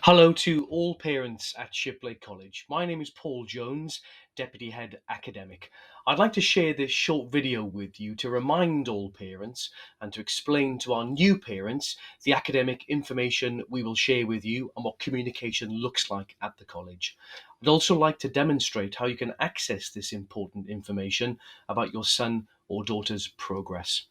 Hello to all parents at Shiplake College. My name is Paul Jones, Deputy Head Academic. I'd like to share this short video with you to remind all parents and to explain to our new parents the academic information we will share with you and what communication looks like at the college. I'd also like to demonstrate how you can access this important information about your son or daughter's progress.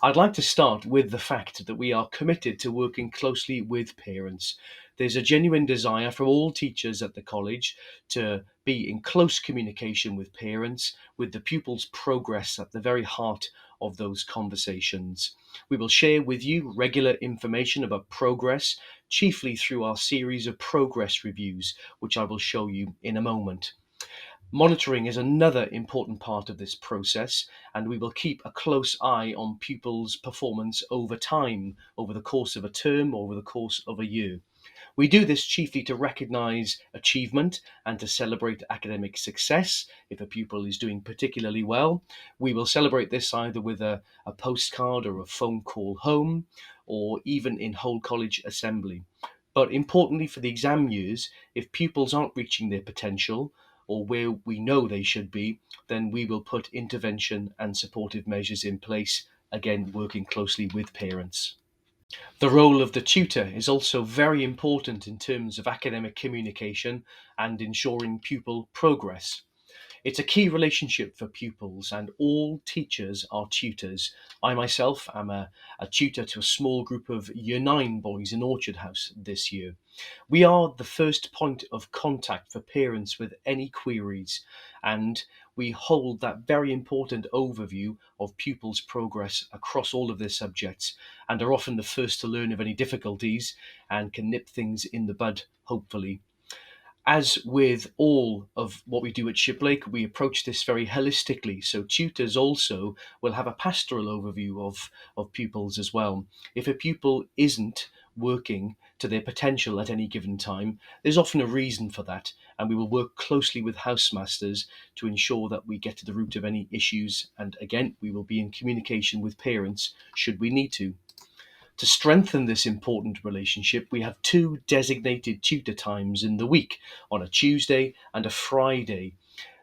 I'd like to start with the fact that we are committed to working closely with parents. There's a genuine desire for all teachers at the college to be in close communication with parents, with the pupils' progress at the very heart of those conversations. We will share with you regular information about progress, chiefly through our series of progress reviews, which I will show you in a moment. Monitoring is another important part of this process, and we will keep a close eye on pupils' performance over time, over the course of a term, over the course of a year. We do this chiefly to recognise achievement and to celebrate academic success. If a pupil is doing particularly well, we will celebrate this either with a postcard or a phone call home, or even in whole college assembly. But importantly for the exam years, if pupils aren't reaching their potential or where we know they should be, then we will put intervention and supportive measures in place, again working closely with parents. The role of the tutor is also very important in terms of academic communication and ensuring pupil progress. It's a key relationship for pupils, and all teachers are tutors. I myself am a tutor to a small group of Year 9 boys in Orchard House this year. We are the first point of contact for parents with any queries, and we hold that very important overview of pupils' progress across all of their subjects, and are often the first to learn of any difficulties and can nip things in the bud, hopefully. As with all of what we do at Shiplake, we approach this very holistically. So tutors also will have a pastoral overview of pupils as well. If a pupil isn't working to their potential at any given time, there's often a reason for that, and we will work closely with housemasters to ensure that we get to the root of any issues. And again, we will be in communication with parents should we need to. To strengthen this important relationship, we have two designated tutor times in the week, on a Tuesday and a Friday.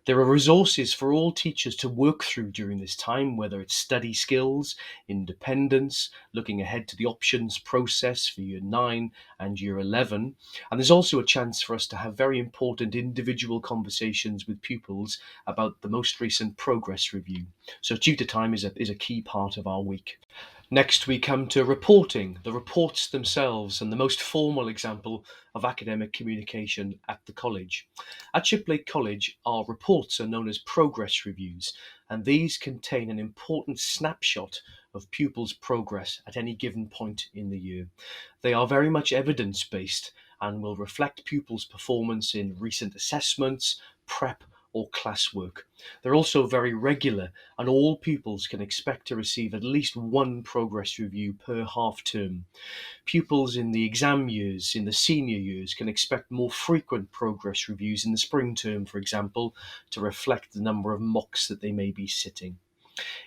There are resources for all teachers to work through during this time, whether it's study skills, independence, looking ahead to the options process for Year 9 and Year 11. And there's also a chance for us to have very important individual conversations with pupils about the most recent progress review. So tutor time is a key part of our week. Next, we come to reporting, the reports themselves, and the most formal example of academic communication at the college. At Shiplake College, our reports are known as progress reviews, and these contain an important snapshot of pupils' progress at any given point in the year. They are very much evidence based and will reflect pupils' performance in recent assessments, prep, or classwork. They're also very regular, and all pupils can expect to receive at least one progress review per half term. Pupils in the exam years, in the senior years, can expect more frequent progress reviews in the spring term, for example, to reflect the number of mocks that they may be sitting.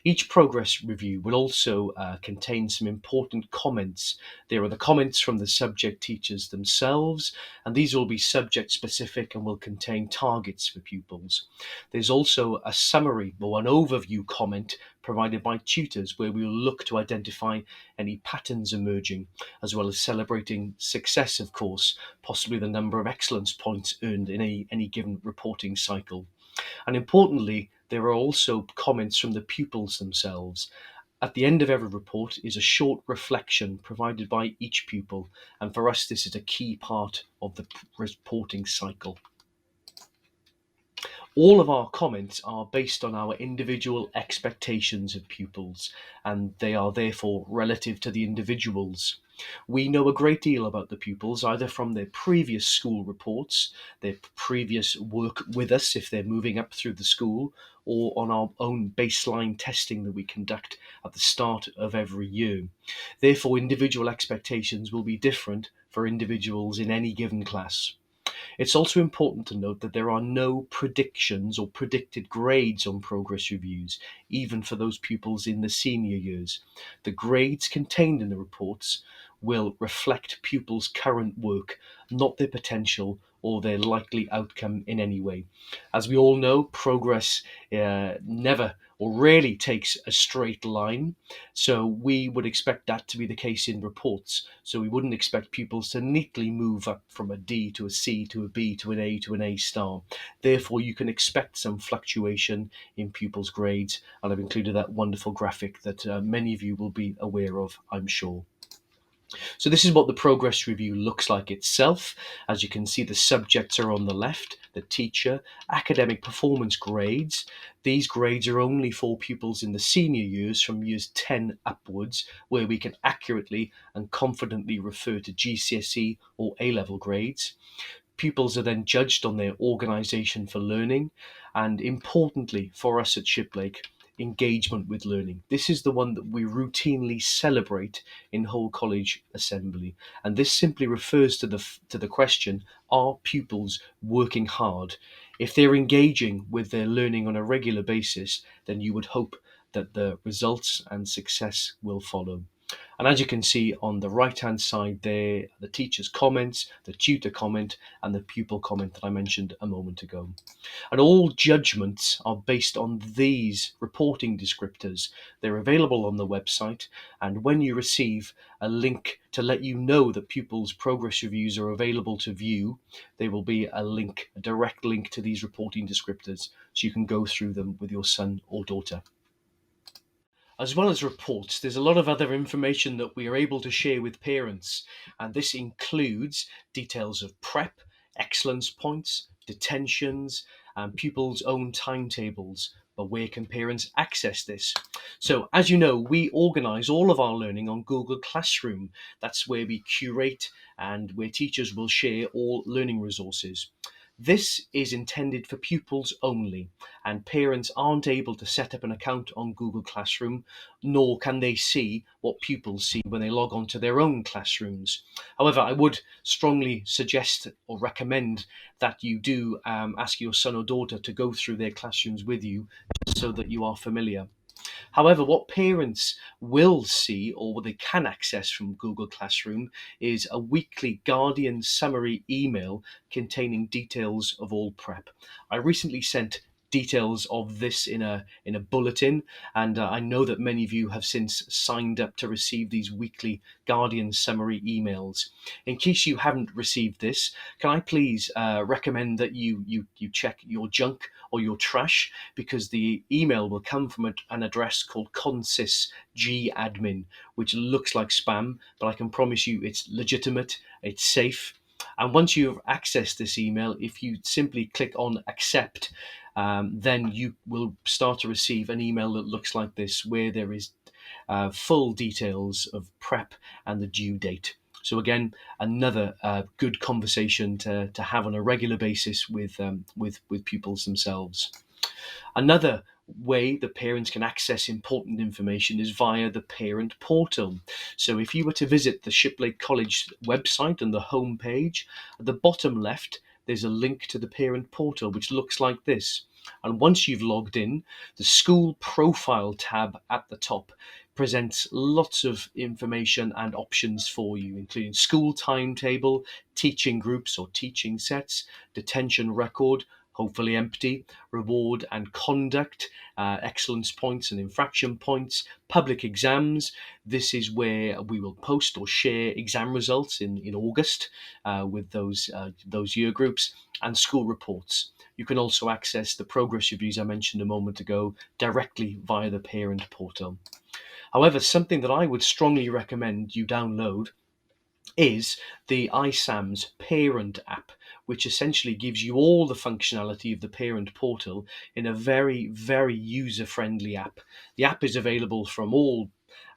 Each progress review will also contain some important comments. There are the comments from the subject teachers themselves, and these will be subject specific and will contain targets for pupils. There's also a summary or an overview comment provided by tutors where we will look to identify any patterns emerging, as well as celebrating success, of course, possibly the number of excellence points earned in any given reporting cycle. And importantly, there are also comments from the pupils themselves. At the end of every report is a short reflection provided by each pupil, and for us, this is a key part of the reporting cycle. All of our comments are based on our individual expectations of pupils, and they are therefore relative to the individuals. We know a great deal about the pupils, either from their previous school reports, their previous work with us if they're moving up through the school, or on our own baseline testing that we conduct at the start of every year. Therefore, individual expectations will be different for individuals in any given class. It's also important to note that there are no predictions or predicted grades on progress reviews, even for those pupils in the senior years. The grades contained in the reports will reflect pupils' current work, not their potential or their likely outcome in any way. As we all know, progress never or rarely takes a straight line, so we would expect that to be the case in reports. So we wouldn't expect pupils to neatly move up from a D to a C to a B to an A to an A star. Therefore, you can expect some fluctuation in pupils' grades, and I've included that wonderful graphic that many of you will be aware of, I'm sure. So this is what the progress review looks like itself. As you can see, the subjects are on the left, the teacher, academic performance grades. These grades are only for pupils in the senior years from years 10 upwards, where we can accurately and confidently refer to GCSE or A-level grades. Pupils are then judged on their organisation for learning, and importantly for us at Shiplake, engagement with learning. This is the one that we routinely celebrate in whole college assembly, and this simply refers to the question: are pupils working hard? If they're engaging with their learning on a regular basis, then you would hope that the results and success will follow. And as you can see on the right hand side there, the teacher's comments, the tutor comment, and the pupil comment that I mentioned a moment ago. And all judgments are based on these reporting descriptors. They're available on the website, and when you receive a link to let you know that pupils' progress reviews are available to view, there will be a link, a direct link to these reporting descriptors, so you can go through them with your son or daughter. As well as reports, there's a lot of other information that we are able to share with parents, and this includes details of prep, excellence points, detentions, and pupils' own timetables. But where can parents access this? So, as you know, we organise all of our learning on Google Classroom. That's where we curate and where teachers will share all learning resources. This is intended for pupils only, and parents aren't able to set up an account on Google Classroom, nor can they see what pupils see when they log on to their own classrooms. However, I would strongly suggest or recommend that you do ask your son or daughter to go through their classrooms with you, just so that you are familiar. However, what parents will see or what they can access from Google Classroom is a weekly Guardian summary email containing details of all prep. I recently sent details of this in a bulletin, and I know that many of you have since signed up to receive these weekly Guardian summary emails. In case you haven't received this, can I please recommend that you check your junk or your trash, because the email will come from an address called consysgadmin, which looks like spam, but I can promise you it's legitimate, it's safe. And once you've accessed this email, if you simply click on accept, then you will start to receive an email that looks like this, where there is full details of prep and the due date. So again, another good conversation to have on a regular basis with pupils themselves. Another way that parents can access important information is via the parent portal. So if you were to visit the Shiplake College website on the home page, at the bottom left, there's a link to the parent portal, which looks like this. And once you've logged in, the school profile tab at the top presents lots of information and options for you, including school timetable, teaching groups or teaching sets, detention record, hopefully empty, reward and conduct, excellence points and infraction points, public exams. This is where we will post or share exam results in August with those year groups, and school reports. You can also access the progress reviews I mentioned a moment ago directly via the parent portal. However, something that I would strongly recommend you download is the iSAMS parent app, which essentially gives you all the functionality of the parent portal in a very, very user-friendly app. The app is available from all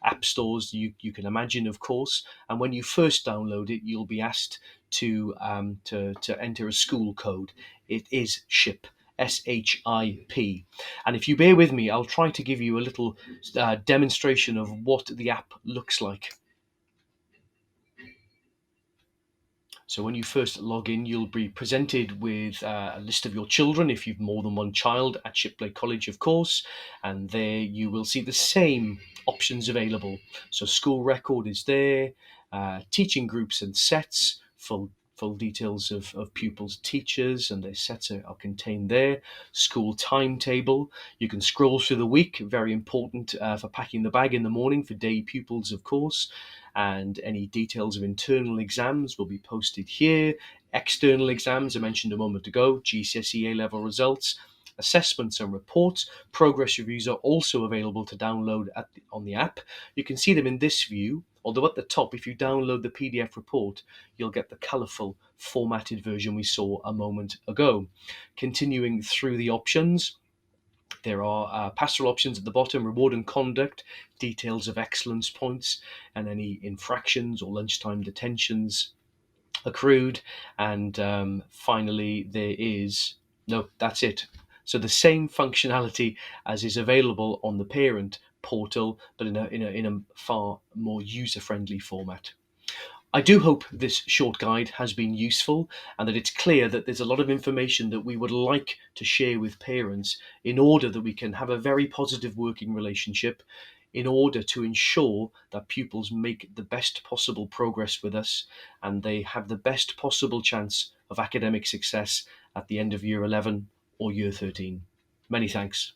app stores you can imagine, of course, and when you first download it, you'll be asked to enter a school code. It is SHIP. SHIP. And if you bear with me, I'll try to give you a little demonstration of what the app looks like. So when you first log in, you'll be presented with a list of your children, if you've more than one child at Shiplake College, of course, and there you will see the same options available. So school record is there, teaching groups and sets, full details of pupils' teachers and their sets are contained there. School timetable. You can scroll through the week, very important for packing the bag in the morning for day pupils, of course. And any details of internal exams will be posted here. External exams, I mentioned a moment ago, GCSE A-level results, assessments and reports. Progress reviews are also available to download on the app. You can see them in this view, although at the top, if you download the PDF report, you'll get the colourful formatted version we saw a moment ago. Continuing through the options, there are pastoral options at the bottom, reward and conduct, details of excellence points, and any infractions or lunchtime detentions accrued. And finally, there is no, that's it. So the same functionality as is available on the parent portal, but in a far more user-friendly format. I do hope this short guide has been useful and that it's clear that there's a lot of information that we would like to share with parents in order that we can have a very positive working relationship, in order to ensure that pupils make the best possible progress with us and they have the best possible chance of academic success at the end of year 11 or year 13. Many thanks.